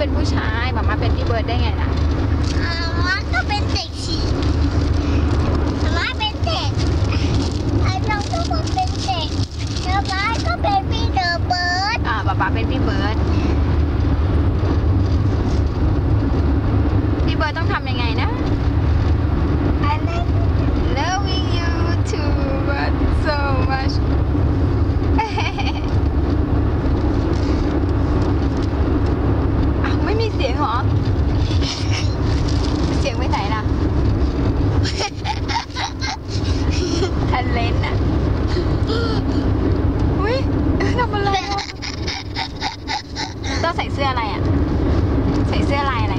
เป็นผู้ชายหมาเป็นพี่เบิร์ดได้ไงล่ะมาก็เป็นเด็กสิมาเป็นเด็กน้องทุกคนเป็นเด็กแล้วมาก็เป็นพี่เดอะเบิร์ดป๊าเป็นพี่เบิร์ดพี่เบิร์ดต้องทำยังไงนะ Loving you too much so much ไม่มีเสียงเหรอเสียงไปไหนล่ะทันเลนอ่ะอุ้ยทำอะไรต้องใส่เสื้ออะไรอ่ะใส่เสื้อลายอะไร